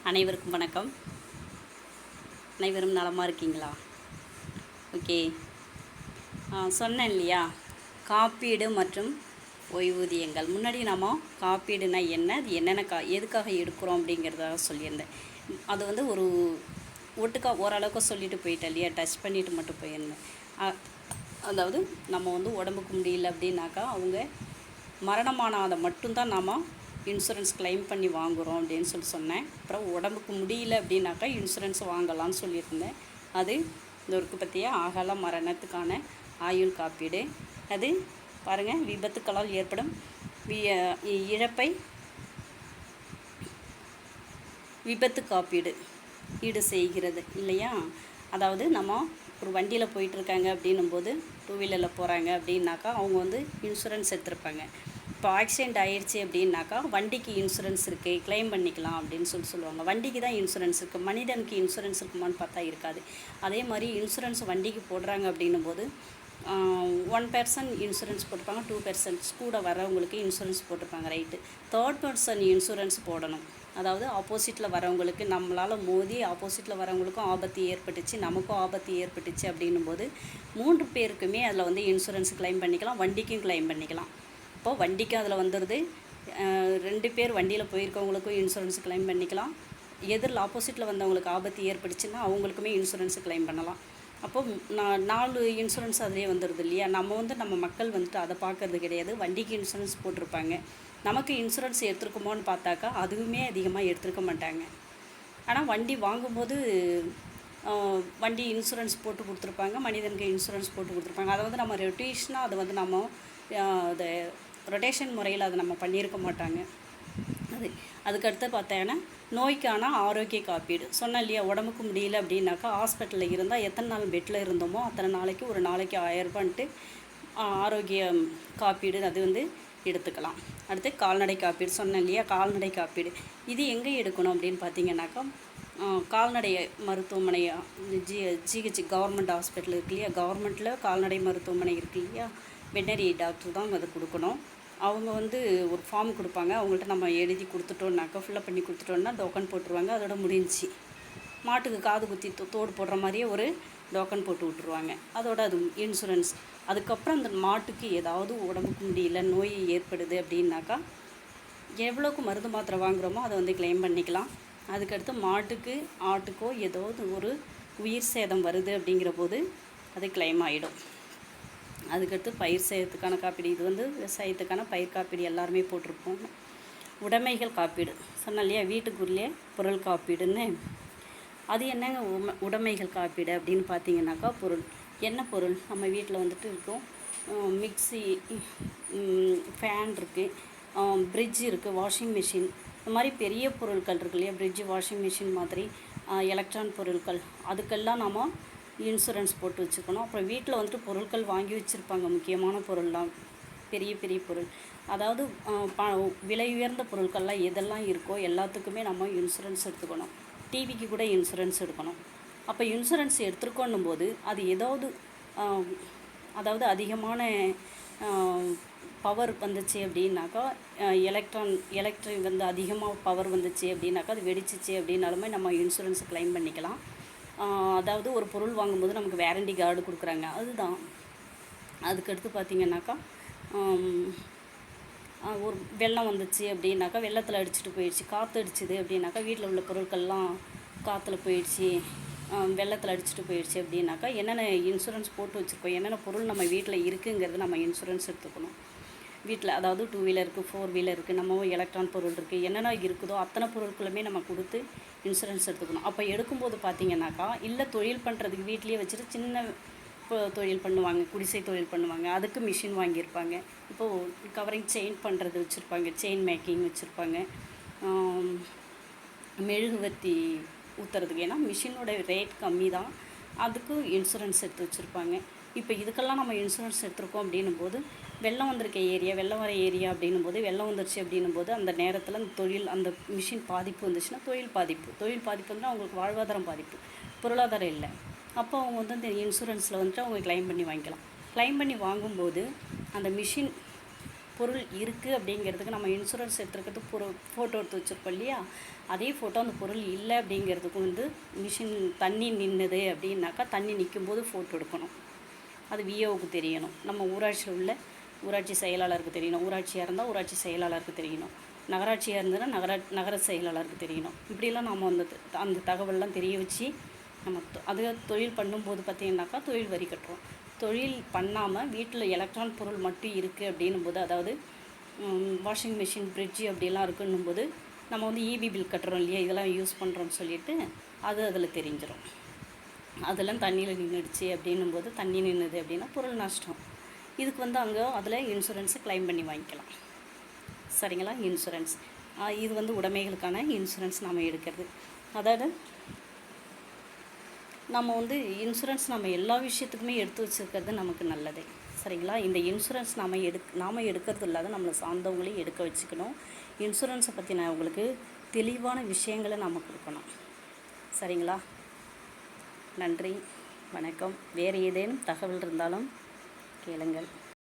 அனைவருக்கும் வணக்கம். அனைவரும் நலமாக இருக்கீங்களா? ஓகே. சொன்னேன் இல்லையா, காப்பீடு மற்றும் ஓய்வூதியங்கள். முன்னாடி நம்ம காப்பீடுனா என்ன, அது என்னென்ன எதுக்காக எடுக்கிறோம் அப்படிங்கிறத சொல்லியிருந்தேன். அது வந்து ஓரளவுக்கு சொல்லிட்டு போயிட்டேன் இல்லையா, டச் பண்ணிவிட்டு மட்டும் போயிருந்தேன். அதாவது நம்ம வந்து உடம்புக்கு முடியல அப்படின்னாக்கா அவங்க மரணமானதை மட்டும்தான் நாம் இன்சூரன்ஸ் கிளைம் பண்ணி வாங்குகிறோம் அப்படின்னு சொன்னேன். அப்புறம் உடம்புக்கு முடியல அப்படின்னாக்கா இன்சூரன்ஸ் வாங்கலாம்னு சொல்லியிருந்தேன். அது இந்த ஒருக்கு பற்றிய அகால மரணத்துக்கான ஆயுள் காப்பீடு. அது பாருங்கள், விபத்துக்களால் ஏற்படும் இழப்பை விபத்து காப்பீடு ஈடு செய்கிறது இல்லையா. அதாவது நம்ம ஒரு வண்டியில் போயிட்டுருக்காங்க அப்படின்னும்போது, டூ வீலரில் போகிறாங்க அப்படின்னாக்கா அவங்க வந்து இன்சூரன்ஸ் எடுத்திருப்பாங்க. இப்போ ஆக்சிடெண்ட் ஆயிடுச்சு அப்படின்னாக்கா வண்டிக்கு இன்சூரன்ஸ் இருக்குது, கிளைம் பண்ணிக்கலாம் அப்படின்னு சொல்லுவாங்க. வண்டிக்கு தான் இன்சூரன்ஸ் இருக்குது, மனிதனுக்கு இன்சூரன்ஸ் இருக்குமான்னு பார்த்தா இருக்காது. அதே மாதிரி இன்சூரன்ஸ் வண்டிக்கு போடுறாங்க அப்படின்னும் போது 1% இன்சூரன்ஸ் போட்டிருப்பாங்க, 2% கூட வரவங்களுக்கு இன்சூரன்ஸ் போட்டிருப்பாங்க, ரைட்டு. 3rd person இன்சூரன்ஸ் போடணும். அதாவது ஆப்போசிட்டில் வரவங்களுக்கு, நம்மளால் மோதி ஆப்போசிட்டில் வரவங்களுக்கும் ஆபத்து ஏற்பட்டுச்சு, நமக்கும் ஆபத்து ஏற்பட்டுச்சு அப்படின்னும் போது 3 பேருக்குமே அதில் வந்து இன்சூரன்ஸ் கிளைம் பண்ணிக்கலாம், வண்டிக்கும் கிளைம் பண்ணிக்கலாம். இப்போது வண்டிக்கும் அதில் வந்துடுது. 2 பேர் வண்டியில் போயிருக்கவங்களுக்கும் இன்சூரன்ஸ் கிளைம் பண்ணிக்கலாம். எதிரில் ஆப்போசிட்டில் வந்தவங்களுக்கு ஆபத்து ஏற்பட்டுச்சுன்னா அவங்களுக்குமே இன்சூரன்ஸ் கிளைம் பண்ணலாம். அப்போது 4 இன்சூரன்ஸ் அதிலே வந்துடுது இல்லையா. நம்ம மக்கள் வந்துட்டு அதை பார்க்கறது கிடையாது. வண்டிக்கு இன்சூரன்ஸ் போட்டிருப்பாங்க, நமக்கு இன்சூரன்ஸ் எடுத்துருக்குமோன்னு பார்த்தாக்கா அதுவுமே அதிகமாக எடுத்துருக்க மாட்டாங்க. ஆனால் வண்டி வாங்கும்போது வண்டி இன்சூரன்ஸ் போட்டு கொடுத்துருப்பாங்க, மனிதனுக்கு இன்சூரன்ஸ் போட்டு கொடுத்துருப்பாங்க. அதை வந்து நம்ம ரொட்டேஷனாக அதை வந்து நம்ம அதை ரொட்டேஷன் முறையில் அதை நம்ம பண்ணியிருக்க மாட்டாங்க. அதுக்கடுத்து பார்த்தீங்கன்னா நோய்க்கான ஆரோக்கிய காப்பீடு. சொன்னேன் இல்லையா, உடம்புக்கு முடியல அப்படின்னாக்கா ஹாஸ்பிட்டலில் இருந்தால் எத்தனை நாள் பெட்டில் இருந்தோமோ அத்தனை நாளைக்கு ஒரு நாளைக்கு 1000 ரூபான்ட்டு ஆரோக்கிய காப்பீடு அது வந்து எடுத்துக்கலாம். அடுத்து கால்நடை காப்பீடு. சொன்னேன் இல்லையா, கால்நடை காப்பீடு இது எங்கே எடுக்கணும் அப்படின்னு பார்த்தீங்கன்னாக்கா கால்நடை மருத்துவமனை, ஜிஹெச் கவர்மெண்ட் ஹாஸ்பிட்டல் இருக்கு இல்லையா, கவர்மெண்ட்டில் கால்நடை மருத்துவமனை இருக்கு இல்லையா, வெட்டனரி டாக்டர் தான் அதை கொடுக்கணும். அவங்க வந்து ஒரு ஃபார்ம் கொடுப்பாங்க, அவங்கள்ட்ட நம்ம எழுதி கொடுத்துட்டோன்னாக்கா, ஃபில்லப் பண்ணி கொடுத்துட்டோன்னா டோக்கன் போட்டுருவாங்க, அதோட முடிஞ்சிச்சு. மாட்டுக்கு காது குத்தி தோடு போடுற மாதிரியே ஒரு டோக்கன் போட்டு விட்ருவாங்க, அதோட அது இன்சூரன்ஸ். அதுக்கப்புறம் அந்த மாட்டுக்கு ஏதாவது உடம்புக்கு முடியல, நோய் ஏற்படுது அப்படின்னாக்கா எவ்வளோக்கு மருந்து மாத்திரை வாங்குகிறோமோ அதை வந்து கிளைம் பண்ணிக்கலாம். அதுக்கடுத்து மாட்டுக்கு ஆட்டுக்கோ ஏதாவது ஒரு உயிர் சேதம் வருது அப்படிங்கிற போது அது கிளைம் ஆகிடும். அதுக்கடுத்து பயிர் சேதத்துக்கான காப்பீடு. இது வந்து விவசாயத்துக்கான பயிர் காப்பீடு எல்லாருமே போட்டிருப்போம். உடைமைகள் காப்பீடு. சொன்னேன் இல்லையா, வீட்டுக்குள்ளே பொருள் காப்பீடுன்னு. அது என்னங்க உடைமைகள் காப்பீடு அப்படின்னு பார்த்தீங்கன்னாக்கா, பொருள் என்ன பொருள் நம்ம வீட்டில் வந்துட்டு இருக்கும், மிக்சி, ஃபேன் இருக்குது, ஃப்ரிட்ஜ் இருக்குது, வாஷிங் மிஷின், இந்த மாதிரி பெரிய பொருட்கள் இருக்கு இல்லையா, ஃப்ரிட்ஜு, வாஷிங் மிஷின் மாதிரி எலக்ட்ரானிக் பொருட்கள், அதுக்கெல்லாம் நம்ம இன்சூரன்ஸ் போட்டு வச்சுக்கணும். அப்புறம் வீட்டில் வந்துட்டு பொருட்கள் வாங்கி வச்சுருப்பாங்க, முக்கியமான பொருள்லாம், பெரிய பெரிய பொருள், அதாவது விலை உயர்ந்த பொருட்கள்லாம் எதெல்லாம் இருக்கோ எல்லாத்துக்குமே நம்ம இன்சூரன்ஸ் எடுத்துக்கணும். டிவிக்கு கூட இன்சூரன்ஸ் எடுக்கணும். அப்போ இன்சூரன்ஸ் எடுத்துருக்கோன்னும் போது அது ஏதாவது அதாவது அதிகமான பவர் வந்துச்சு அப்படின்னாக்கா, எலக்ட்ரிக் வந்து அதிகமாக பவர் வந்துச்சு அப்படின்னாக்கா, அது வெடிச்சிச்சு அப்படின்னாலுமே நம்ம இன்சூரன்ஸ் கிளைம் பண்ணிக்கலாம். அதாவது ஒரு பொருள் வாங்கும்போது நமக்கு வேரண்டி கார்டு கொடுக்குறாங்க, அதுதான். அதுக்கடுத்து பார்த்திங்கனாக்கா, ஒரு வெள்ளம் வந்துச்சு அப்படின்னாக்கா, வெள்ளத்தில் அடிச்சுட்டு போயிடுச்சு, காற்று அடிச்சுது அப்படின்னாக்கா, வீட்டில் உள்ள பொருட்கள்லாம் காற்றுல போயிடுச்சு, வெள்ளத்தில் அடிச்சுட்டு போயிடுச்சு அப்படின்னாக்கா, என்னென்ன இன்சூரன்ஸ் போட்டு வச்சுருக்கோம், என்னென்ன பொருள் நம்ம வீட்டில் இருக்குங்கிறது நம்ம இன்சூரன்ஸ் எடுத்துக்கணும். வீட்டில் அதாவது 2 வீலர் இருக்குது, 4 வீலர் இருக்குது, நம்ம எலக்ட்ரானிக் பொருள் இருக்குது, என்னென்ன இருக்குதோ அத்தனை பொருட்களுமே நம்ம கொடுத்து இன்சூரன்ஸ் எடுத்துக்கணும். அப்போ எடுக்கும்போது பார்த்திங்கனாக்கா, இல்லை தொழில் பண்ணுறதுக்கு வீட்லேயே வச்சுட்டு சின்ன தொழில் பண்ணுவாங்க, குடிசை தொழில் பண்ணுவாங்க, அதுக்கு மிஷின் வாங்கியிருப்பாங்க. இப்போது கவரிங் செயின் பண்ணுறது வச்சுருப்பாங்க, செயின் மேக்கிங் வச்சுருப்பாங்க, மெழுகுவர்த்தி ஊற்றுறதுக்கு, ஏன்னா மிஷினோட ரேட் கம்மி தான், அதுக்கு இன்சூரன்ஸ் எடுத்து வச்சுருப்பாங்க. இப்போ இதுக்கெல்லாம் நம்ம இன்சூரன்ஸ் எடுத்துருக்கோம் அப்படின்னும் போது, வெள்ளம் வந்திருக்க ஏரியா, வெள்ளம் வர ஏரியா அப்படின்னும் போது, வெள்ளம் வந்துருச்சு அப்படின்னும் போது அந்த நேரத்தில் அந்த தொழில், அந்த மிஷின் பாதிப்பு வந்துச்சுன்னா தொழில் பாதிப்பு வந்து அவங்களுக்கு வாழ்வாதாரம் பாதிப்பு, பொருளாதாரம் இல்லை. அப்போ அவங்க வந்து அந்த இன்சூரன்ஸில் வந்துட்டு அவங்க கிளைம் பண்ணி வாங்கிக்கலாம். கிளைம் பண்ணி வாங்கும்போது அந்த மிஷின் பொருள் இருக்குது அப்படிங்கிறதுக்கு நம்ம இன்சூரன்ஸ் எடுத்துருக்கிறதுக்கு ஃபோட்டோ எடுத்து வச்சுருக்கோம் இல்லையா, அதே ஃபோட்டோ அந்த பொருள் இல்லை அப்படிங்கிறதுக்கும் வந்து மிஷின் தண்ணி நின்றுது அப்படின்னாக்கா தண்ணி நிற்கும்போது ஃபோட்டோ எடுக்கணும். அது விஓவுக்கு தெரியணும். நம்ம ஊராட்சியில் உள்ள ஊராட்சி செயலாளருக்கு தெரியணும். ஊராட்சியாக இருந்தால் ஊராட்சி செயலாளருக்கு தெரியணும். நகராட்சியாக இருந்ததுன்னா நகர செயலாளருக்கு தெரியணும். இப்படிலாம் நம்ம அந்த தகவல்லாம் தெரிய வச்சு நம்ம அது தொழில் பண்ணும்போது பார்த்திங்கனாக்கா தொழில் வரி கட்டுறோம். தொழில் பண்ணாமல் வீட்டில் எலக்ட்ரானிக் பொருள் மட்டும் இருக்குது அப்படின்னும் போது, அதாவது வாஷிங் மிஷின், ஃப்ரிட்ஜு அப்படிலாம் இருக்குன்னும் போது நம்ம வந்து இபி பில் கட்டுறோம் இல்லையா, இதெல்லாம் யூஸ் பண்ணுறோன்னு சொல்லிட்டு அது அதில் தெரிஞ்சிடும். அதெல்லாம் தண்ணியில் நின்றுடுச்சு அப்படின்னும் போது, தண்ணி நின்றுது அப்படின்னா பொருள் நஷ்டம். இதுக்கு வந்து அங்கே அதில் இன்சூரன்ஸை க்ளைம் பண்ணி வாங்கிக்கலாம். சரிங்களா? இன்சூரன்ஸ் இது வந்து உடைமைகளுக்கான இன்சூரன்ஸ் நாம் எடுக்கிறது. அதாவது நம்ம வந்து இன்சூரன்ஸ் நம்ம எல்லா விஷயத்துக்குமே எடுத்து வச்சுருக்கிறது நமக்கு நல்லது. சரிங்களா? இந்த இன்சூரன்ஸ் நாம் எடுக்கிறது இல்லாத நம்மளை சார்ந்தவங்களையும் எடுக்க வச்சுக்கணும். இன்சூரன்ஸை பற்றி நான் உங்களுக்கு தெளிவான விஷயங்களை நாம் கொடுக்கணும். சரிங்களா? நன்றி, வணக்கம். வேறு ஏதேனும் தகவல் இருந்தாலும் கேளுங்கள்.